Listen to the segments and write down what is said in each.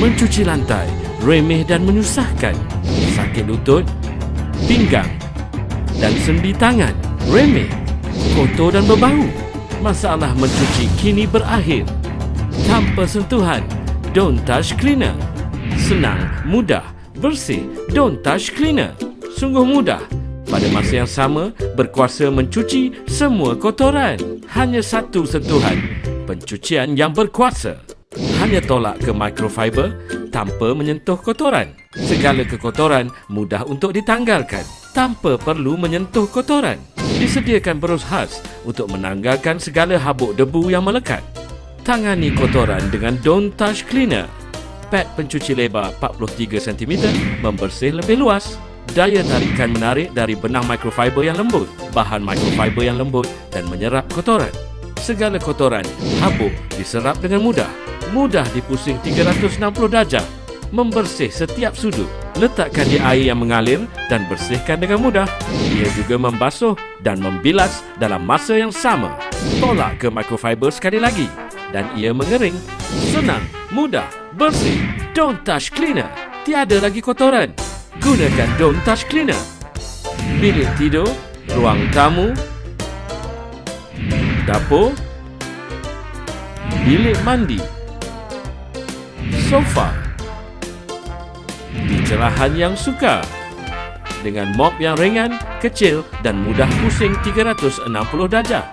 Mencuci lantai remeh dan menyusahkan. Sakit lutut, pinggang dan sendi tangan remeh, kotor dan berbau. Masalah mencuci kini berakhir. Tanpa sentuhan, Don't Touch Cleaner. Senang, mudah, bersih, Don't Touch Cleaner. Sungguh mudah. Pada masa yang sama, berkuasa mencuci semua kotoran. Hanya satu sentuhan, pencucian yang berkuasa. Hanya tolak ke microfiber tanpa menyentuh kotoran. Segala kekotoran mudah untuk ditanggalkan tanpa perlu menyentuh kotoran. Disediakan berus khas untuk menanggalkan segala habuk debu yang melekat. Tangani kotoran dengan Don't Touch Cleaner. Pad pencuci lebar 43 cm membersih lebih luas. Daya tarikan menarik dari benang microfiber yang lembut, bahan microfiber yang lembut dan menyerap kotoran. Segala kotoran, habuk diserap dengan mudah. Mudah dipusing 360 darjah. Membersih setiap sudut. Letakkan di air yang mengalir dan bersihkan dengan mudah. Ia juga membasuh dan membilas dalam masa yang sama. Tolak ke microfiber sekali lagi dan ia mengering. Senang, mudah, bersih. Don't Touch Cleaner. Tiada lagi kotoran. Gunakan Don't Touch Cleaner. Bilik tidur, ruang tamu, dapur, bilik mandi, sofa, di cerahan yang sukar, dengan mop yang ringan, kecil dan mudah pusing 360 darjah.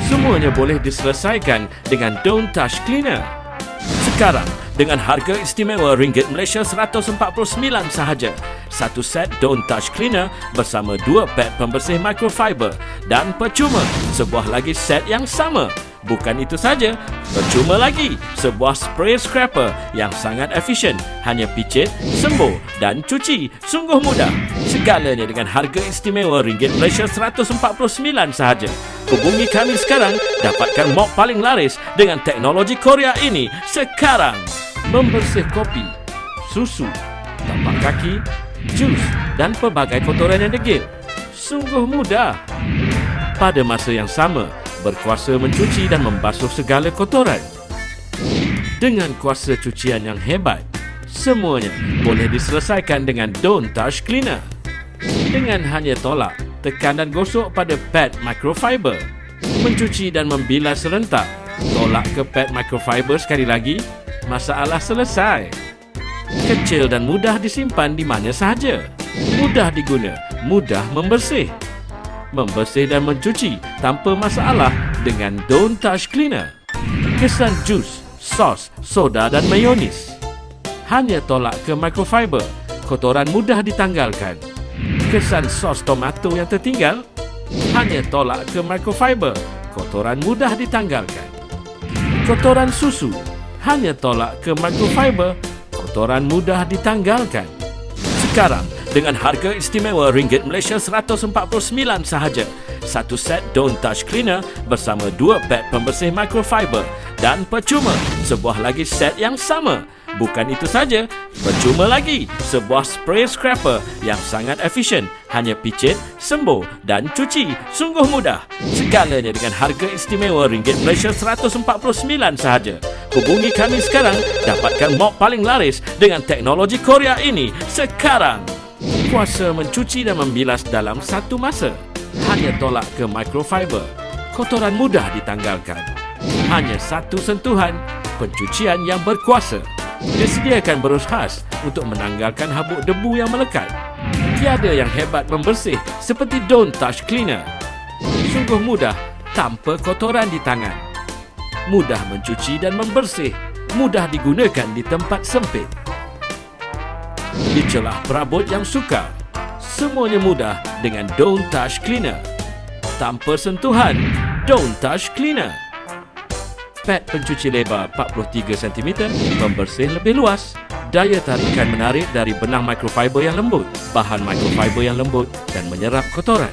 Semuanya boleh diselesaikan dengan Don't Touch Cleaner. Sekarang, dengan harga istimewa ringgit Malaysia 149 sahaja. Satu set Don't Touch Cleaner bersama 2 pad pembersih microfiber dan percuma sebuah lagi set yang sama. Bukan itu saja, percuma lagi sebuah spray scraper yang sangat efisien. Hanya picit, sembuh dan cuci. Sungguh mudah. Segalanya dengan harga istimewa ringgit Malaysia 149 sahaja. Hubungi kami sekarang, dapatkan mop paling laris dengan teknologi Korea ini sekarang. Membersih kopi, susu, tapak kaki, jus dan pelbagai kotoran yang degil. Sungguh mudah. Pada masa yang sama, berkuasa mencuci dan membasuh segala kotoran. Dengan kuasa cucian yang hebat, semuanya boleh diselesaikan dengan Don't Touch Cleaner. Dengan hanya tolak, tekan dan gosok pada pad microfiber. Mencuci dan membilas serentak. Tolak ke pad microfiber sekali lagi. Masalah selesai. Kecil dan mudah disimpan di mana sahaja. Mudah diguna, mudah membersih. Membersih dan mencuci tanpa masalah dengan Don't Touch Cleaner. Kesan jus, sos, soda dan mayonis. Hanya tolak ke microfiber. Kotoran mudah ditanggalkan. Kesan sos tomato yang tertinggal. Hanya tolak ke microfiber. Kotoran mudah ditanggalkan. Kotoran susu. Hanya tolak ke microfiber. Kotoran mudah ditanggalkan. Sekarang, dengan harga istimewa ringgit Malaysia 149 sahaja. Satu set Don't Touch Cleaner bersama 2 pad pembersih microfiber dan percuma sebuah lagi set yang sama. Bukan itu saja, percuma lagi sebuah spray scraper yang sangat efisien. Hanya picit, sembuh dan cuci. Sungguh mudah. Segalanya dengan harga istimewa ringgit Malaysia 149 sahaja. Hubungi kami sekarang, dapatkan mop paling laris dengan teknologi Korea ini sekarang. Kuasa mencuci dan membilas dalam satu masa. Hanya tolak ke microfiber. Kotoran mudah ditanggalkan. Hanya satu sentuhan, pencucian yang berkuasa. Disediakan berus khas untuk menanggalkan habuk debu yang melekat. Tiada yang hebat membersih seperti Don't Touch Cleaner. Sungguh mudah tanpa kotoran di tangan. Mudah mencuci dan membersih. Mudah digunakan di tempat sempit. Di celah perabot yang sukar. Semuanya mudah dengan Don't Touch Cleaner. Tanpa sentuhan, Don't Touch Cleaner. Pad pencuci lebar 43 cm membersih lebih luas. Daya tarikan menarik dari benang microfiber yang lembut, bahan microfiber yang lembut dan menyerap kotoran.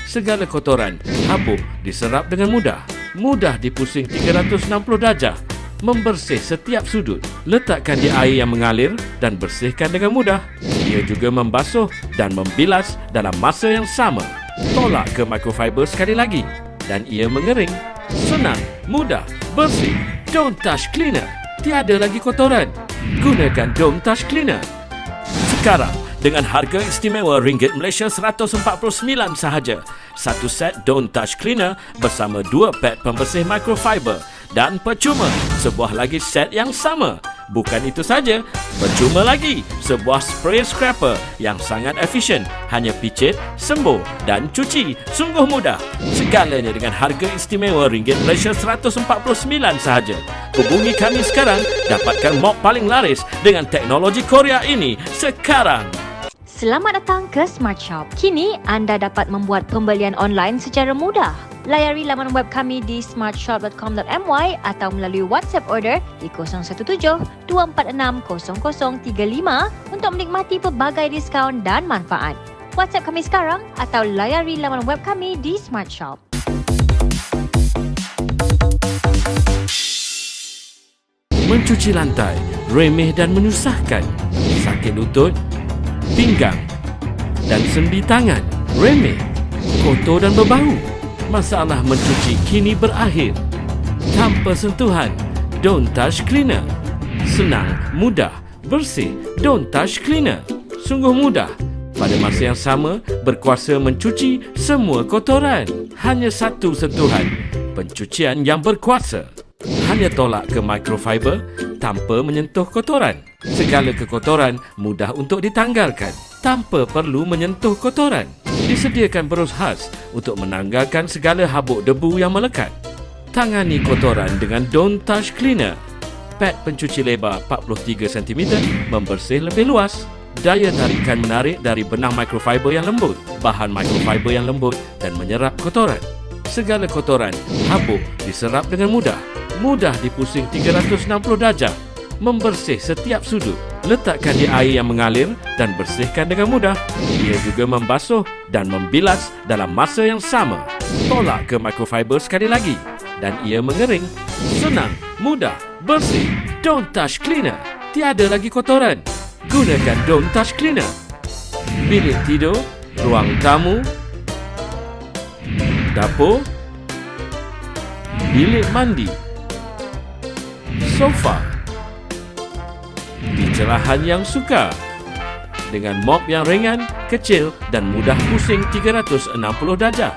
Segala kotoran, habuk diserap dengan mudah. Mudah dipusing 360 darjah. Membersih setiap sudut. Letakkan di air yang mengalir dan bersihkan dengan mudah. Ia juga membasuh dan membilas dalam masa yang sama. Tolak ke microfiber sekali lagi dan ia mengering. Senang, mudah, bersih. Don't Touch Cleaner. Tiada lagi kotoran. Gunakan Dome Touch Cleaner. Sekarang, dengan harga istimewa ringgit Malaysia 149 sahaja, satu set Dome Touch Cleaner bersama 2 pad pembersih microfiber dan percuma sebuah lagi set yang sama. Bukan itu saja, percuma lagi sebuah spray scraper yang sangat efisien, hanya picit, sembuh dan cuci. Sungguh mudah. Segalanya dengan harga istimewa ringgit Malaysia 149 sahaja. Hubungi kami sekarang, dapatkan mop paling laris dengan teknologi Korea ini sekarang. Selamat datang ke Smart Shop. Kini anda dapat membuat pembelian online secara mudah. Layari laman web kami di smartshop.com.my atau melalui WhatsApp order di 017-246-0035 untuk menikmati pelbagai diskaun dan manfaat. WhatsApp kami sekarang atau layari laman web kami di Smart Shop. Mencuci lantai, remeh dan menyusahkan. Sakit lutut, pinggang dan sendi tangan, remeh, kotor dan berbau. Masalah mencuci kini berakhir. Tanpa sentuhan, Dome Touch Cleaner. Senang, mudah, bersih, Dome Touch Cleaner. Sungguh mudah. Pada masa yang sama, berkuasa mencuci semua kotoran. Hanya satu sentuhan, pencucian yang berkuasa. Hanya tolak ke microfiber tanpa menyentuh kotoran. Segala kekotoran mudah untuk ditanggalkan tanpa perlu menyentuh kotoran. Disediakan berus khas untuk menanggalkan segala habuk debu yang melekat. Tangani kotoran dengan Dome Touch Cleaner. Pad pencuci lebar 43 cm membersih lebih luas. Daya tarikan menarik dari benang microfiber yang lembut, bahan microfiber yang lembut dan menyerap kotoran. Segala kotoran, habuk diserap dengan mudah. Mudah dipusing 360 darjah. Membersih setiap sudut. Letakkan di air yang mengalir dan bersihkan dengan mudah. Ia juga membasuh dan membilas dalam masa yang sama. Tolak ke microfiber sekali lagi dan ia mengering. Senang, mudah, bersih. Dome Touch Cleaner. Tiada lagi kotoran. Gunakan Dome Touch Cleaner. Bilik tidur, ruang tamu, dapur, bilik mandi, sofa, di cerahan yang sukar. Dengan mop yang ringan, kecil dan mudah pusing 360 darjah.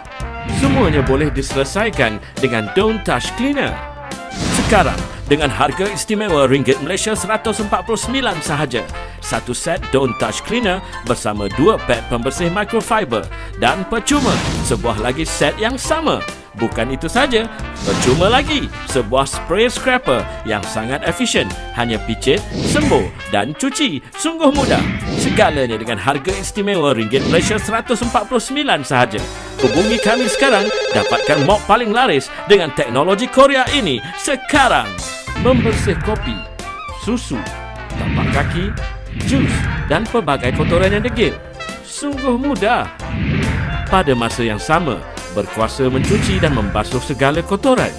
Semuanya boleh diselesaikan dengan Dome Touch Cleaner. Sekarang, dengan harga istimewa ringgit Malaysia 149 sahaja, satu set Dome Touch Cleaner bersama 2 pad pembersih microfiber dan percuma sebuah lagi set yang sama. Bukan itu saja, percuma lagi sebuah spray scraper yang sangat efisien, hanya picit, sembuh dan cuci. Sungguh mudah. Segalanya dengan harga istimewa ringgit Malaysia 149 sahaja. Hubungi kami sekarang, dapatkan mop paling laris dengan teknologi Korea ini sekarang. Membersih kopi, susu, tapak kaki, jus dan pelbagai kotoran yang degil. Sungguh mudah. Pada masa yang sama, berkuasa mencuci dan membasuh segala kotoran.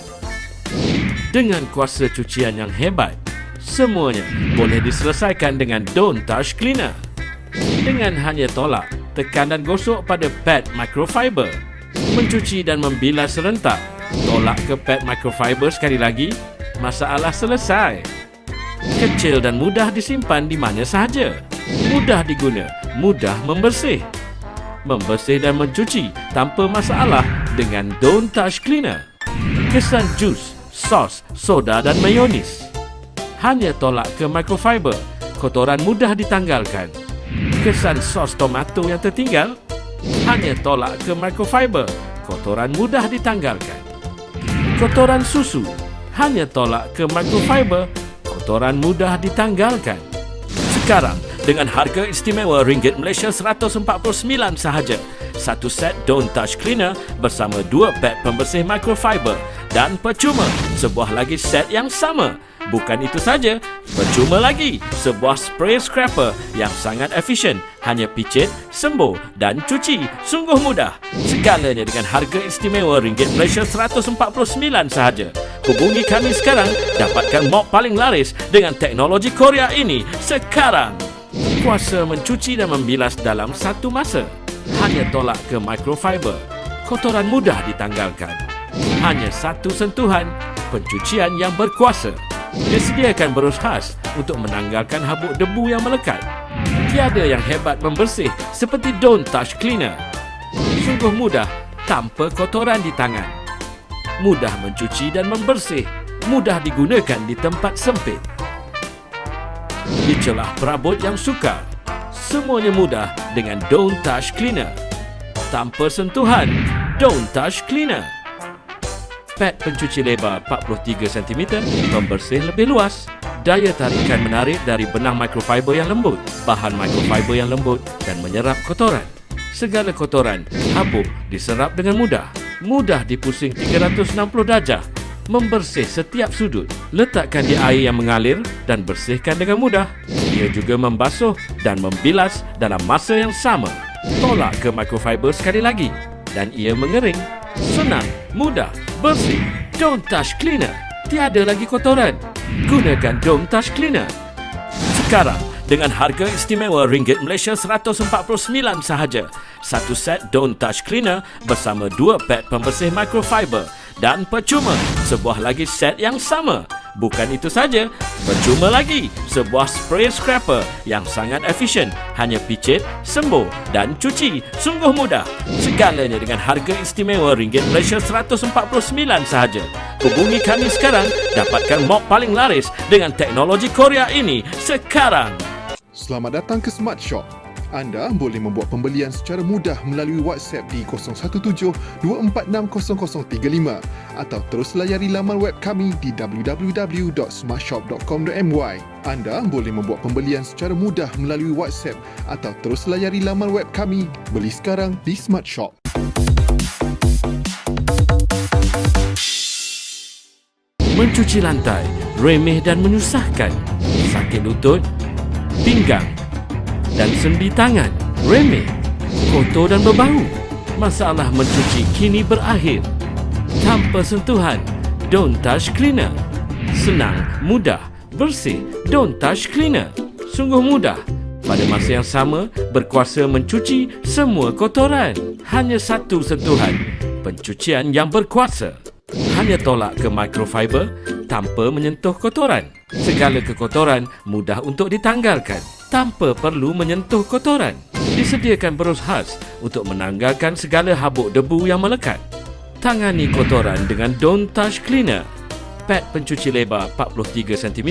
Dengan kuasa cucian yang hebat, semuanya boleh diselesaikan dengan Dome Touch Cleaner. Dengan hanya tolak, tekan dan gosok pada pad microfiber. Mencuci dan membilas serentak. Tolak ke pad microfiber sekali lagi, masalah selesai. Kecil dan mudah disimpan di mana sahaja. Mudah diguna, mudah membersih. Membersih dan mencuci tanpa masalah dengan Dome Touch Cleaner. Kesan jus, sos, soda dan mayonis. Hanya tolak ke microfiber, kotoran mudah ditanggalkan. Kesan sos tomato yang tertinggal, hanya tolak ke microfiber, kotoran mudah ditanggalkan. Kotoran susu, hanya tolak ke microfiber, kotoran mudah ditanggalkan. Sekarang, dengan harga istimewa ringgit Malaysia 149 sahaja, satu set Dome Touch Cleaner bersama 2 pad pembersih microfiber dan percuma sebuah lagi set yang sama. Bukan itu saja, percuma lagi sebuah spray scraper yang sangat efisien, hanya picit, sembuh dan cuci. Sungguh mudah. Segalanya dengan harga istimewa ringgit Malaysia 149 sahaja. Hubungi kami sekarang, dapatkan mop paling laris dengan teknologi Korea ini sekarang. Kuasa mencuci dan membilas dalam satu masa. Hanya tolak ke microfiber. Kotoran mudah ditanggalkan. Hanya satu sentuhan, pencucian yang berkuasa. Disediakan berus khas untuk menanggalkan habuk debu yang melekat. Tiada yang hebat membersih seperti Don't Touch Cleaner. Sungguh mudah tanpa kotoran di tangan. Mudah mencuci dan membersih. Mudah digunakan di tempat sempit. Di celah perabot yang sukar. Semuanya mudah dengan Don't Touch Cleaner. Tanpa sentuhan, Don't Touch Cleaner. Pad pencuci lebar 43 cm membersih lebih luas. Daya tarikan menarik dari benang microfiber yang lembut, bahan microfiber yang lembut dan menyerap kotoran. Segala kotoran, habuk diserap dengan mudah. Mudah dipusing 360 darjah. Membersih setiap sudut. Letakkan di air yang mengalir dan bersihkan dengan mudah. Ia juga membasuh dan membilas dalam masa yang sama. Tolak ke microfiber sekali lagi dan ia mengering. Senang, mudah, bersih. Don't Touch Cleaner. Tiada lagi kotoran. Gunakan Don't Touch Cleaner. Sekarang dengan harga istimewa ringgit Malaysia 149 sahaja. Satu set Don't Touch Cleaner bersama 2 pad pembersih microfiber dan percuma sebuah lagi set yang sama. Bukan itu saja, percuma lagi sebuah spray scrapper yang sangat efisien. Hanya picit, sembuh dan cuci. Sungguh mudah. Segalanya dengan harga istimewa ringgit Malaysia 149 sahaja. Hubungi kami sekarang, dapatkan mop paling laris dengan teknologi Korea ini sekarang. Selamat datang ke Smart Shop. Anda boleh membuat pembelian secara mudah melalui WhatsApp di 017-246-0035 atau terus layari laman web kami di www.smartshop.com.my. Anda boleh membuat pembelian secara mudah melalui WhatsApp atau terus layari laman web kami. Beli sekarang di Smart Shop. Mencuci lantai remeh dan menyusahkan. Sakit lutut, pinggang dan sendi tangan remeh, kotor dan berbau. Masalah mencuci kini berakhir. Tanpa sentuhan, Don't Touch Cleaner. Senang, mudah, bersih. Don't Touch Cleaner. Sungguh mudah. Pada masa yang sama, berkuasa mencuci semua kotoran. Hanya satu sentuhan. Pencucian yang berkuasa. Hanya tolak ke microfiber tanpa menyentuh kotoran. Segala kekotoran mudah untuk ditanggalkan tanpa perlu menyentuh kotoran. Disediakan berus khas untuk menanggalkan segala habuk debu yang melekat. Tangani kotoran dengan Don't Touch Cleaner. Pad pencuci lebar 43 cm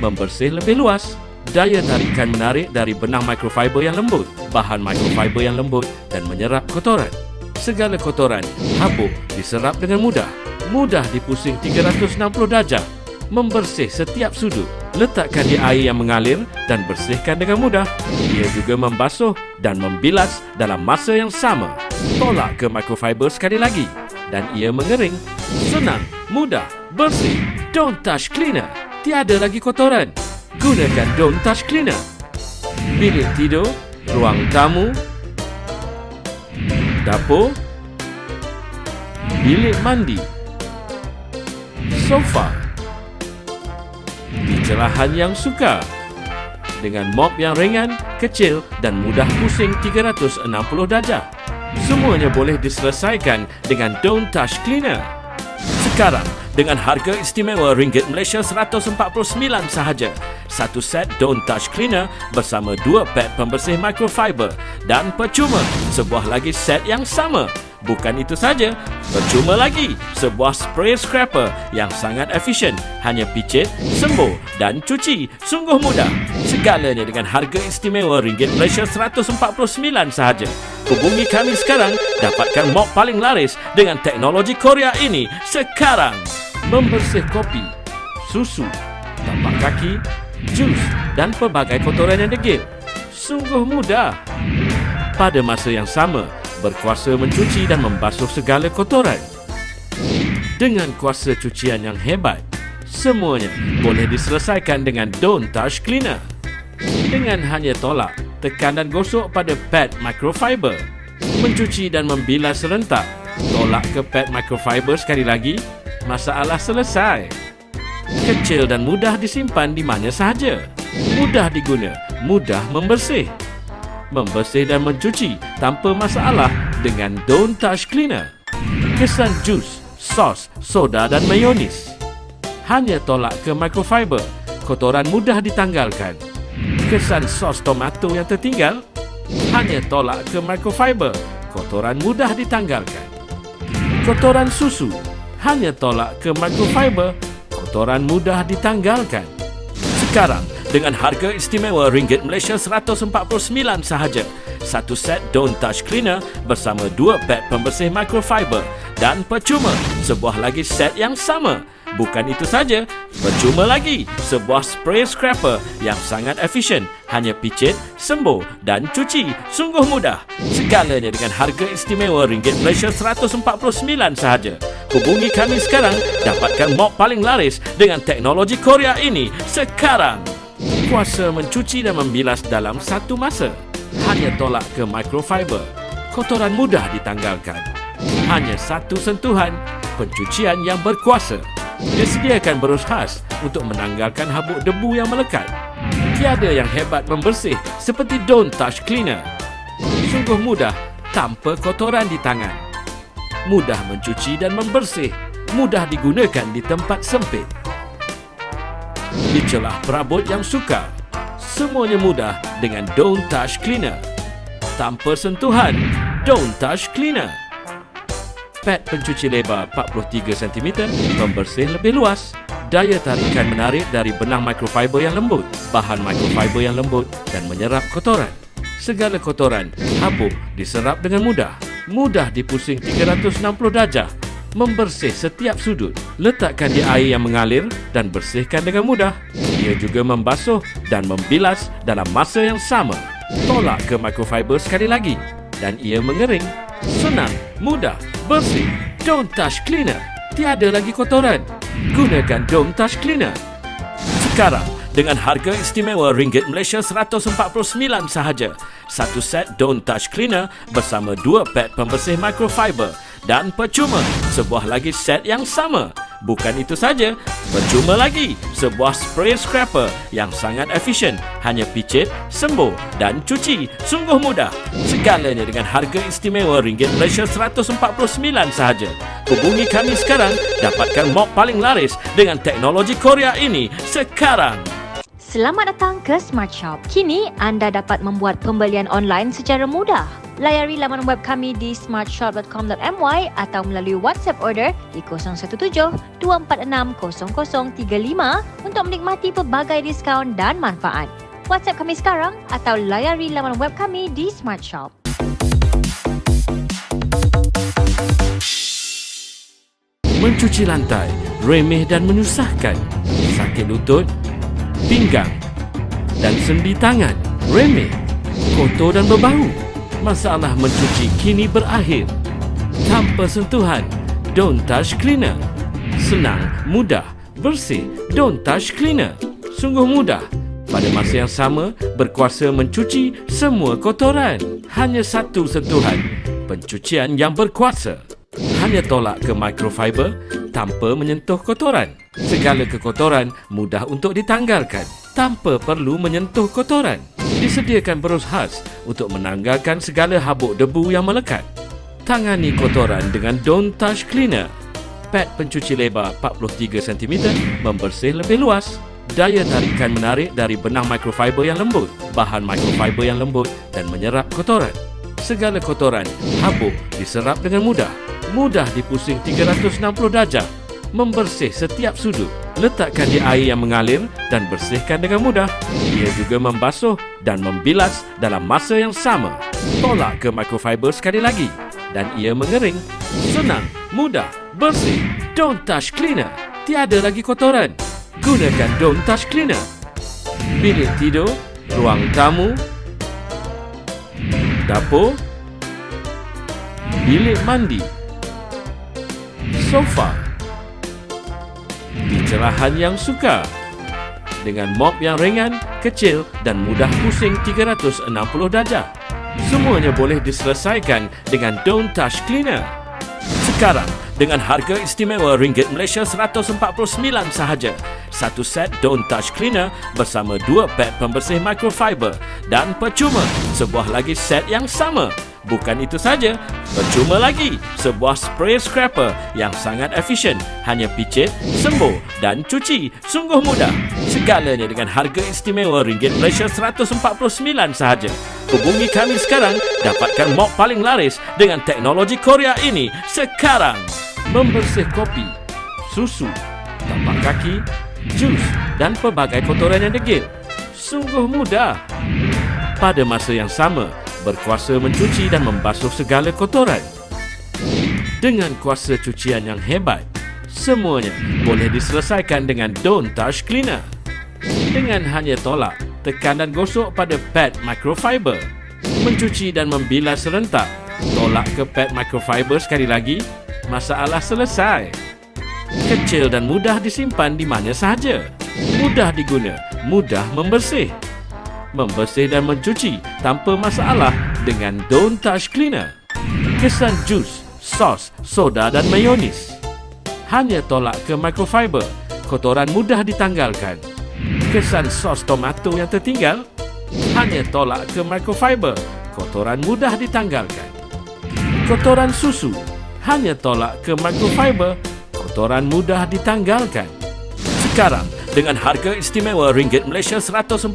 membersih lebih luas. Daya tarikan menarik dari benang microfiber yang lembut, bahan microfiber yang lembut dan menyerap kotoran. Segala kotoran, habuk diserap dengan mudah. Mudah dipusing 360 darjah. Membersih setiap sudut. Letakkan di air yang mengalir dan bersihkan dengan mudah. Ia juga membasuh dan membilas dalam masa yang sama. Tolak ke microfiber sekali lagi dan ia mengering. Senang, mudah, bersih. Don't Touch Cleaner. Tiada lagi kotoran. Gunakan Don't Touch Cleaner. Bilik tidur, ruang tamu, dapur, bilik mandi, sofa, di celahan yang sukar. Dengan mop yang ringan, kecil dan mudah pusing 360 darjah. Semuanya boleh diselesaikan dengan Don't Touch Cleaner. Sekarang, dengan harga istimewa ringgit Malaysia 149 sahaja. Satu set Don't Touch Cleaner bersama 2 pad pembersih microfiber dan percuma sebuah lagi set yang sama. Bukan itu saja, percuma lagi sebuah spray scrapper yang sangat efisien. Hanya picit, sembuh dan cuci. Sungguh mudah. Segalanya dengan harga istimewa ringgit Malaysia 149 sahaja. Hubungi kami sekarang, dapatkan mop paling laris dengan teknologi Korea ini sekarang. Membersih kopi, susu, tapak kaki, jus dan pelbagai kotoran yang degil. Sungguh mudah. Pada masa yang sama, berkuasa mencuci dan membasuh segala kotoran. Dengan kuasa cucian yang hebat, semuanya boleh diselesaikan dengan Don't Touch Cleaner. Dengan hanya tolak, tekan dan gosok pada pad microfiber. Mencuci dan membilas serentak. Tolak ke pad microfiber sekali lagi. Masalah selesai. Kecil dan mudah disimpan di mana sahaja. Mudah diguna, mudah membersih. Membersih dan mencuci tanpa masalah dengan Don't Touch Cleaner. Kesan jus, sos, soda dan mayonis. Hanya tolak ke microfiber kotoran mudah ditanggalkan. Kesan sos tomato yang tertinggal? Hanya tolak ke microfiber, kotoran mudah ditanggalkan. Kotoran susu? Hanya tolak ke microfiber, kotoran mudah ditanggalkan. Sekarang, dengan harga istimewa ringgit Malaysia 149 sahaja, satu set Don't Touch Cleaner bersama 2 pad pembersih microfiber dan percuma sebuah lagi set yang sama. Bukan itu saja, percuma lagi sebuah spray scraper yang sangat efisien. Hanya picit, sembuh dan cuci. Sungguh mudah. Segalanya dengan harga istimewa ringgit Malaysia 149 sahaja. Hubungi kami sekarang, dapatkan mop paling laris dengan teknologi Korea ini sekarang. Kuasa mencuci dan membilas dalam satu masa. Hanya tolak ke microfiber. Kotoran mudah ditanggalkan. Hanya satu sentuhan, pencucian yang berkuasa. Disediakan berus khas untuk menanggalkan habuk debu yang melekat. Tiada yang hebat membersih seperti Don't Touch Cleaner. Sungguh mudah tanpa kotoran di tangan. Mudah mencuci dan membersih. Mudah digunakan di tempat sempit. Di celah perabot yang sukar. Semuanya mudah dengan Don't Touch Cleaner. Tanpa sentuhan, Don't Touch Cleaner. Pad pencuci lebar 43 cm, pembersih lebih luas. Daya tarikan menarik dari benang microfiber yang lembut, bahan microfiber yang lembut dan menyerap kotoran. Segala kotoran, habuk diserap dengan mudah. Mudah dipusing 360 darjah. Membersih setiap sudut. Letakkan di air yang mengalir dan bersihkan dengan mudah. Ia juga membasuh dan membilas dalam masa yang sama. Tolak ke microfiber sekali lagi dan ia mengering. Senang, mudah, bersih. Don't Touch Cleaner. Tiada lagi kotoran. Gunakan Don't Touch Cleaner. Sekarang, dengan harga istimewa ringgit Malaysia 149 sahaja, satu set Don't Touch Cleaner bersama 2 pad pembersih microfiber dan percuma sebuah lagi set yang sama. Bukan itu saja, percuma lagi sebuah spray scraper yang sangat efisien. Hanya picit, sembuh dan cuci. Sungguh mudah. Segalanya dengan harga istimewa ringgit Malaysia 149 sahaja. Hubungi kami sekarang, dapatkan mop paling laris dengan teknologi Korea ini sekarang. Selamat datang ke Smart Shop. Kini anda dapat membuat pembelian online secara mudah. Layari laman web kami di smartshop.com.my atau melalui WhatsApp order di 017-246-0035 untuk menikmati pelbagai diskaun dan manfaat. WhatsApp kami sekarang atau layari laman web kami di Smart Shop. Mencuci lantai, remeh dan menyusahkan. Sakit lutut, pinggang dan sendi tangan, remeh, kotor dan berbau. Masalah mencuci kini berakhir. Tanpa sentuhan, Don't Touch Cleaner. Senang, mudah, bersih, Don't Touch Cleaner. Sungguh mudah. Pada masa yang sama, berkuasa mencuci semua kotoran. Hanya satu sentuhan, pencucian yang berkuasa. Hanya tolak ke microfiber tanpa menyentuh kotoran. Segala kekotoran mudah untuk ditanggalkan tanpa perlu menyentuh kotoran. Disediakan berus khas untuk menanggalkan segala habuk debu yang melekat. Tangani kotoran dengan Don't Touch Cleaner. Pad pencuci lebar 43 cm, membersih lebih luas. Daya tarikan menarik dari benang microfiber yang lembut, bahan microfiber yang lembut dan menyerap kotoran. Segala kotoran, habuk diserap dengan mudah. Mudah dipusing 360 darjah. Membersih setiap sudut. Letakkan di air yang mengalir dan bersihkan dengan mudah. Ia juga membasuh dan membilas dalam masa yang sama. Tolak ke microfiber sekali lagi dan ia mengering. Senang, mudah, bersih. Don't Touch Cleaner. Tiada lagi kotoran. Gunakan Don't Touch Cleaner. Bilik tidur, ruang tamu, dapur, bilik mandi, sofa, di cerahan yang sukar. Dengan mop yang ringan, kecil dan mudah pusing 360 darjah. Semuanya boleh diselesaikan dengan Don't Touch Cleaner. Sekarang, dengan harga istimewa ringgit Malaysia 149 sahaja, satu set Don't Touch Cleaner bersama 2 pad pembersih microfiber dan percuma sebuah lagi set yang sama. Bukan itu saja, percuma lagi sebuah spray scraper yang sangat efisien. Hanya picit, sembuh dan cuci. Sungguh mudah. Segalanya dengan harga istimewa ringgit Malaysia 149 sahaja. Hubungi kami sekarang, dapatkan mop paling laris dengan teknologi Korea ini sekarang. Membersih kopi, susu, tapak kaki, jus dan pelbagai kotoran yang degil. Sungguh mudah. Pada masa yang sama, berkuasa mencuci dan membasuh segala kotoran. Dengan kuasa cucian yang hebat, semuanya boleh diselesaikan dengan Don't Touch Cleaner. Dengan hanya tolak, tekan dan gosok pada pad microfiber. Mencuci dan membilas serentak. Tolak ke pad microfiber sekali lagi, masalah selesai. Kecil dan mudah disimpan di mana sahaja. Mudah diguna, mudah membersih. Membersih dan mencuci tanpa masalah dengan Don't Touch Cleaner. Kesan jus, sos, soda dan mayonis. Hanya tolak ke microfiber, kotoran mudah ditanggalkan. Kesan sos tomato yang tertinggal, hanya tolak ke microfiber, kotoran mudah ditanggalkan. Kotoran susu, hanya tolak ke microfiber, kotoran mudah ditanggalkan. Sekarang, dengan harga istimewa ringgit Malaysia 149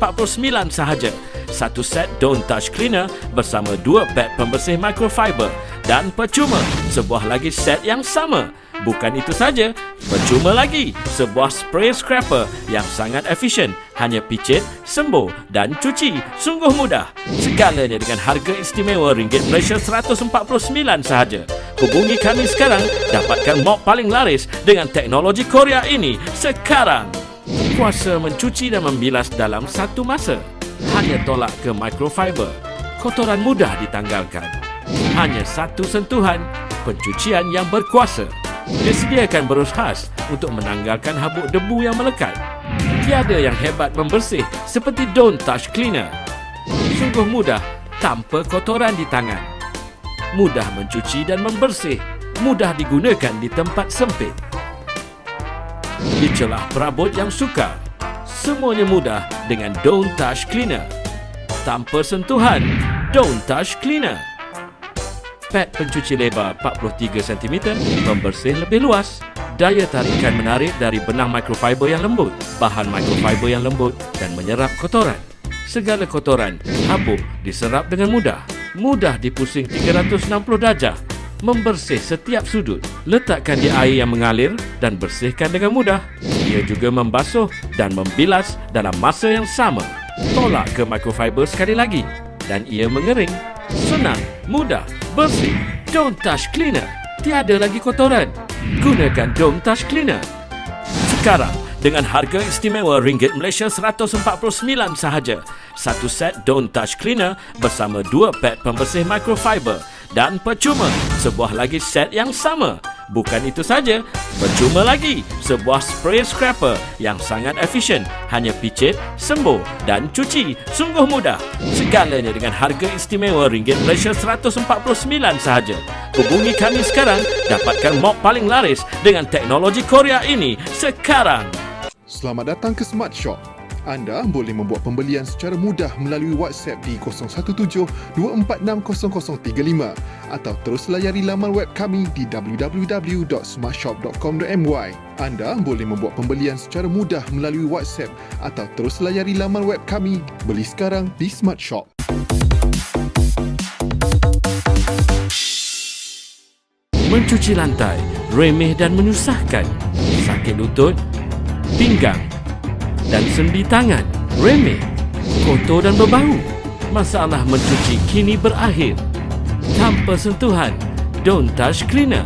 sahaja, satu set Don't Touch Cleaner bersama 2 pad pembersih microfiber dan percuma sebuah lagi set yang sama. Bukan itu saja, percuma lagi sebuah spray scraper yang sangat efisien. Hanya picit, sembuh dan cuci. Sungguh mudah. Segalanya dengan harga istimewa ringgit Malaysia 149 sahaja. Hubungi kami sekarang, dapatkan mop paling laris dengan teknologi Korea ini sekarang. Kuasa mencuci dan membilas dalam satu masa. Hanya tolak ke microfiber. Kotoran mudah ditanggalkan. Hanya satu sentuhan, pencucian yang berkuasa. Disediakan berus khas untuk menanggalkan habuk debu yang melekat. Tiada yang hebat membersih seperti Don't Touch Cleaner. Sungguh mudah tanpa kotoran di tangan. Mudah mencuci dan membersih. Mudah digunakan di tempat sempit. Di celah perabot yang sukar. Semuanya mudah dengan Don't Touch Cleaner. Tanpa sentuhan, Don't Touch Cleaner. Pad pencuci lebar 43 cm membersih lebih luas. Daya tarikan menarik dari benang microfiber yang lembut, bahan microfiber yang lembut dan menyerap kotoran. Segala kotoran, habuk diserap dengan mudah. Mudah dipusing 360 darjah. Membersih setiap sudut. Letakkan di air yang mengalir dan bersihkan dengan mudah. Ia juga membasuh dan membilas dalam masa yang sama. Tolak ke microfiber sekali lagi dan ia mengering. Senang, mudah, bersih. Don't Touch Cleaner. Tiada lagi kotoran. Gunakan Don't Touch Cleaner. Sekarang, dengan harga istimewa ringgit Malaysia 149 sahaja, satu set Don't Touch Cleaner bersama 2 pad pembersih microfiber dan percuma sebuah lagi set yang sama. Bukan itu saja, percuma lagi sebuah spray scraper yang sangat efisien. Hanya picit, sembuh dan cuci. Sungguh mudah. Segalanya dengan harga istimewa ringgit Malaysia 149 sahaja. Hubungi kami sekarang, dapatkan mop paling laris dengan teknologi Korea ini sekarang. Selamat datang ke Smart Shop. Anda boleh membuat pembelian secara mudah melalui WhatsApp di 017-246-0035 atau terus layari laman web kami di www.smartshop.com.my. Anda boleh membuat pembelian secara mudah melalui WhatsApp atau terus layari laman web kami. Beli sekarang di Smart Shop. Mencuci lantai, remeh dan menyusahkan. Sakit lutut, pinggang dan sendi tangan, remeh, kotor dan berbau. Masalah mencuci kini berakhir. Tanpa sentuhan, Don't Touch Cleaner.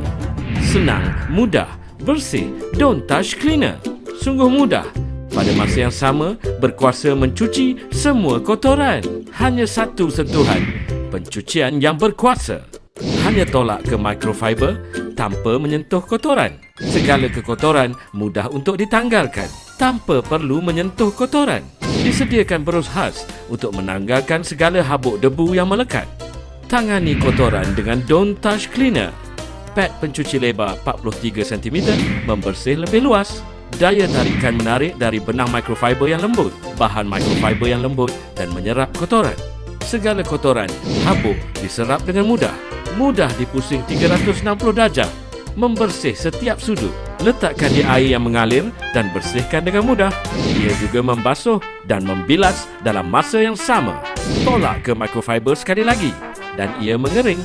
Senang, mudah, bersih, Don't Touch Cleaner. Sungguh mudah. Pada masa yang sama, berkuasa mencuci semua kotoran. Hanya satu sentuhan, pencucian yang berkuasa. Hanya tolak ke microfiber tanpa menyentuh kotoran. Segala kekotoran mudah untuk ditanggalkan tanpa perlu menyentuh kotoran. Disediakan berus khas untuk menanggalkan segala habuk debu yang melekat. Tangani kotoran dengan Don't Touch Cleaner. Pad pencuci lebar 43 cm membersih lebih luas. Daya tarikan menarik dari benang microfiber yang lembut, bahan microfiber yang lembut dan menyerap kotoran. Segala kotoran, habuk diserap dengan mudah. Mudah dipusing 360 darjah. membersih setiap sudut. Letakkan di air yang mengalir dan bersihkan dengan mudah. Ia juga membasuh dan membilas dalam masa yang sama. Tolak ke microfiber sekali lagi dan ia mengering.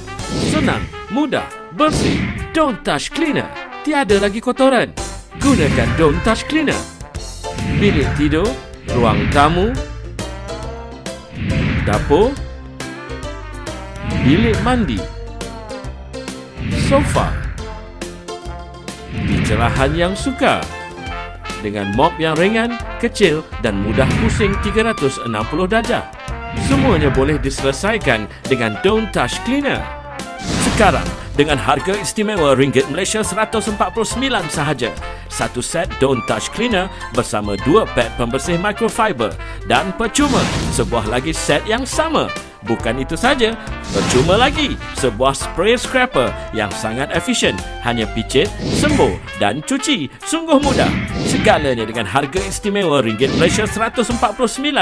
Senang, mudah, bersih. Don't Touch Cleaner. Tiada lagi kotoran. Gunakan Don't Touch Cleaner. Bilik tidur, ruang tamu, dapur, bilik mandi, sofa, di cerahan yang sukar. Dengan mop yang ringan, kecil dan mudah pusing 360 darjah. Semuanya boleh diselesaikan dengan Don't Touch Cleaner. Sekarang, dengan harga istimewa ringgit Malaysia 149 sahaja. Satu set Don't Touch Cleaner bersama 2 pad pembersih microfiber dan percuma sebuah lagi set yang sama. Bukan itu saja, percuma lagi sebuah spray scraper yang sangat efisien. Hanya picit, sembuh dan cuci. Sungguh mudah. Segalanya dengan harga istimewa ringgit Malaysia 149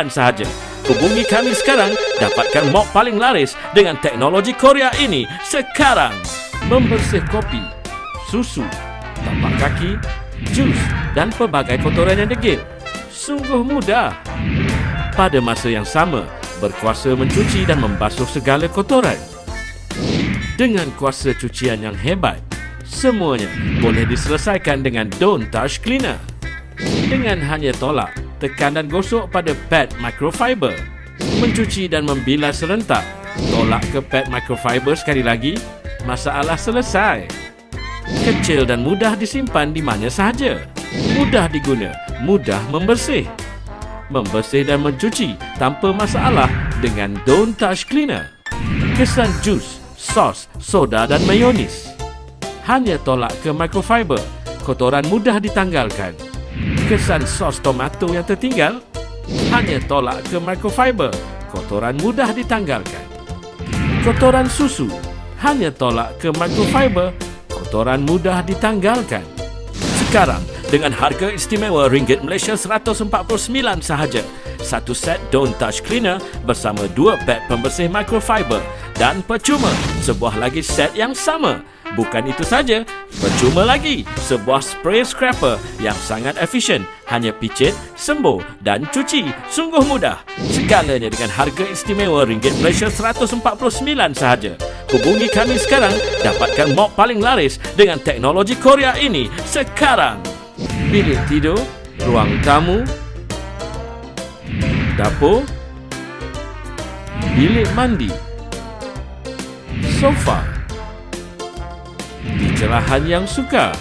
sahaja. Hubungi kami sekarang, dapatkan mop paling laris dengan teknologi Korea ini sekarang. Membersih kopi, susu, tapak kaki, jus dan pelbagai kotoran yang degil. Sungguh mudah. Pada masa yang sama, berkuasa mencuci dan membasuh segala kotoran. Dengan kuasa cucian yang hebat, semuanya boleh diselesaikan dengan Don't Touch Cleaner. Dengan hanya tolak, tekan dan gosok pada pad microfiber. Mencuci dan membilas serentak. Tolak ke pad microfiber sekali lagi. Masalah selesai. Kecil dan mudah disimpan di mana sahaja. Mudah diguna, mudah membersih. Membersih dan mencuci tanpa masalah dengan Don't Touch Cleaner. Kesan jus, sos, soda dan mayonis. Hanya tolak ke microfiber. Kotoran mudah ditanggalkan. Kesan sos tomato yang tertinggal. Hanya tolak ke microfiber. Kotoran mudah ditanggalkan. Kotoran susu. Hanya tolak ke microfiber. Kotoran mudah ditanggalkan. Sekarang, dengan harga istimewa ringgit Malaysia 149 sahaja. Satu set Don't Touch Cleaner bersama 2 pad pembersih microfiber dan percuma sebuah lagi set yang sama. Bukan itu saja, percuma lagi sebuah spray scraper yang sangat efisien. Hanya picit, sembuh dan cuci. Sungguh mudah. Segalanya dengan harga istimewa ringgit Malaysia 149 sahaja. Hubungi kami sekarang, dapatkan mop paling laris dengan teknologi Korea ini sekarang. Bilik tidur, ruang tamu, dapur, bilik mandi, sofa, di cerahan yang sukar.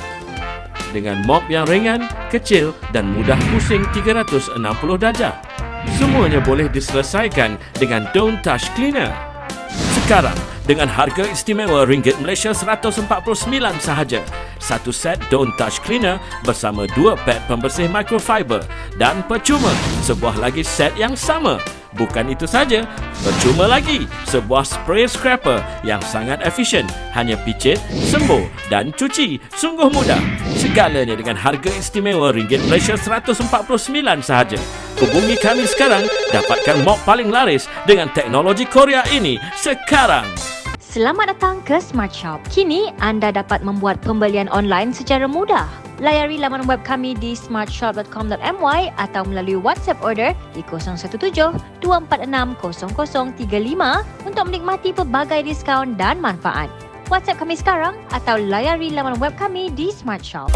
Dengan mop yang ringan, kecil dan mudah pusing 360 darjah. Semuanya boleh diselesaikan dengan Don't Touch Cleaner. Sekarang, dengan harga istimewa ringgit Malaysia 149 sahaja. Satu set Don't Touch Cleaner bersama 2 pad pembersih microfiber dan percuma sebuah lagi set yang sama. Bukan itu saja, percuma lagi sebuah spray scraper yang sangat efisien. Hanya picit, sembuh dan cuci. Sungguh mudah. Segalanya dengan harga istimewa ringgit Malaysia 149 sahaja. Hubungi kami sekarang, dapatkan mop paling laris dengan teknologi Korea ini sekarang. Selamat datang ke Smart Shop. Kini anda dapat membuat pembelian online secara mudah. Layari laman web kami di smartshop.com.my atau melalui WhatsApp order di 017-246-0035 untuk menikmati pelbagai diskaun dan manfaat. WhatsApp kami sekarang atau layari laman web kami di Smart Shop.